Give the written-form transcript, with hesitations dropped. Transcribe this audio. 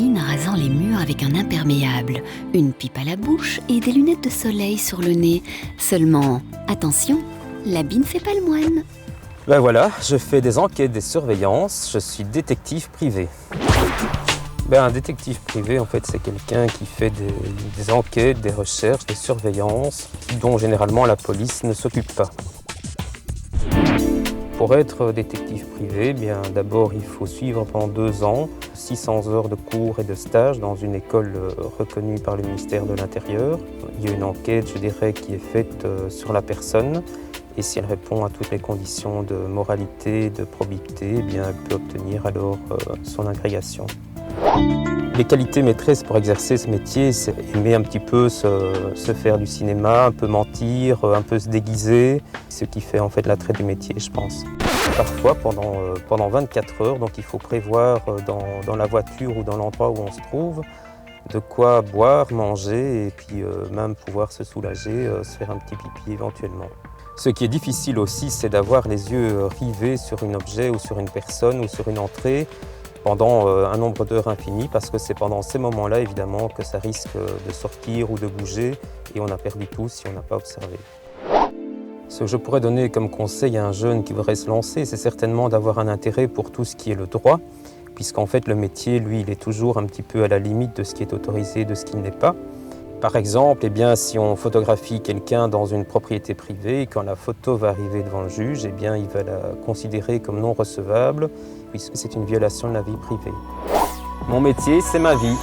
imagine rasant les murs avec un imperméable, une pipe à la bouche et des lunettes de soleil sur le nez. Seulement, attention, l'habit ne fait pas le moine. Ben voilà, je fais des enquêtes, des surveillances, je suis détective privé. Un détective privé, en fait, c'est quelqu'un qui fait des enquêtes, des recherches, des surveillances, dont généralement la police ne s'occupe pas. Pour être détective privé, d'abord il faut suivre pendant 2 ans 600 heures de cours et de stage dans une école reconnue par le ministère de l'Intérieur. Il y a une enquête, je dirais, qui est faite sur la personne et si elle répond à toutes les conditions de moralité, de probité, elle peut obtenir alors son agrégation. Les qualités maîtresses pour exercer ce métier, c'est aimer un petit peu se faire du cinéma, un peu mentir, un peu se déguiser, ce qui fait en fait l'attrait du métier, je pense. Parfois, pendant 24 heures, donc il faut prévoir dans la voiture ou dans l'endroit où on se trouve, de quoi boire, manger et puis même pouvoir se soulager, se faire un petit pipi éventuellement. Ce qui est difficile aussi, c'est d'avoir les yeux rivés sur un objet ou sur une personne ou sur une entrée pendant un nombre d'heures infini, parce que c'est pendant ces moments-là, évidemment, que ça risque de sortir ou de bouger, et on a perdu tout si on n'a pas observé. Ce que je pourrais donner comme conseil à un jeune qui voudrait se lancer, c'est certainement d'avoir un intérêt pour tout ce qui est le droit, puisqu'en fait, le métier, lui, il est toujours un petit peu à la limite de ce qui est autorisé, de ce qui ne l'est pas. Par exemple, si on photographie quelqu'un dans une propriété privée, quand la photo va arriver devant le juge, il va la considérer comme non recevable, puisque c'est une violation de la vie privée. Mon métier, c'est ma vie.